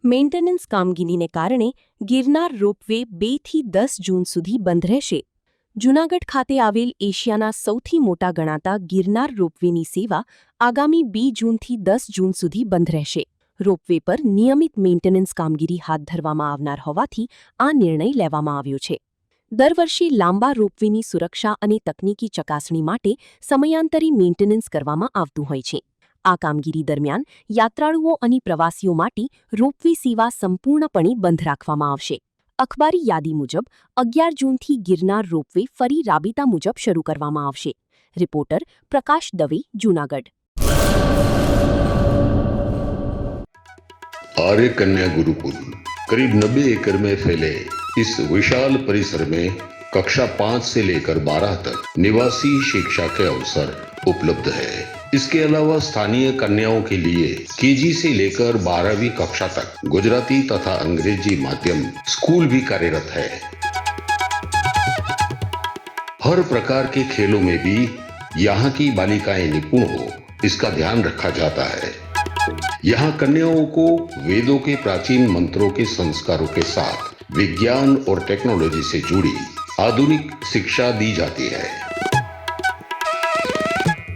Maintenance કામગીરીને કારણે Girnar ropeway 2 થી 10 જૂન સુધી બંધ રહેશે. જૂનાગઢ ખાતે આવેલ એશિયાના સૌથી મોટા ગણાતા ગિરનાર રોપવેની સેવા આગામી 2 જૂનથી 10 જૂન સુધી બંધ રહેશે. રોપવે પર નિયમિત મેન્ટેનન્સ કામગીરી હાથ ધરવામાં આવનાર હોવાથી આ નિર્ણય લેવામાં આવ્યો છે. દર વર્ષે લાંબા રોપવેની સુરક્ષા અને તકનીકી ચકાસણી માટે સમયાંતરે મેન્ટેનન્સ કરવામાં આવતું હોય છે. આ કામગીરી દરમિયાન યાત્રાળુઓ અને પ્રવાસીઓ માટે રોપવે સેવા સંપૂર્ણપણે બંધ રાખવામાં આવશે. અખબારી યાદી મુજબ 11 જૂનથી ગિરનાર રોપવે ફરી રાબેતા મુજબ શરૂ કરવામાં આવશે. રિપોર્ટર પ્રકાશ દવે, જૂનાગઢ. आर्य कन्या गुरुकुल करीब 90 एकड़ में फैले इस विशाल परिसर में कक्षा 5 से लेकर 12 तक निवासी शिक्षा के अवसर उपलब्ध है. इसके अलावा स्थानीय कन्याओं के लिए केजी से लेकर 12वीं कक्षा तक गुजराती तथा अंग्रेजी माध्यम स्कूल भी कार्यरत है. हर प्रकार के खेलों में भी यहाँ की बालिकाएं निपुण हो, इसका ध्यान रखा जाता है. यहाँ कन्याओं को वेदों के प्राचीन मंत्रों के संस्कारों के साथ विज्ञान और टेक्नोलॉजी से जुड़ी आधुनिक शिक्षा दी जाती है.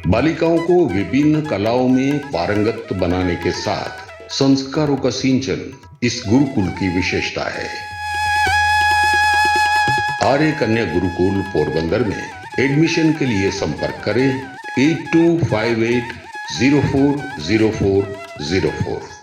बालिकाओं को विभिन्न कलाओं में पारंगत बनाने के साथ संस्कारों का सिंचन इस गुरुकुल की विशेषता है. आर्य कन्या गुरुकुल पोरबंदर में एडमिशन के लिए संपर्क करें 8258040404.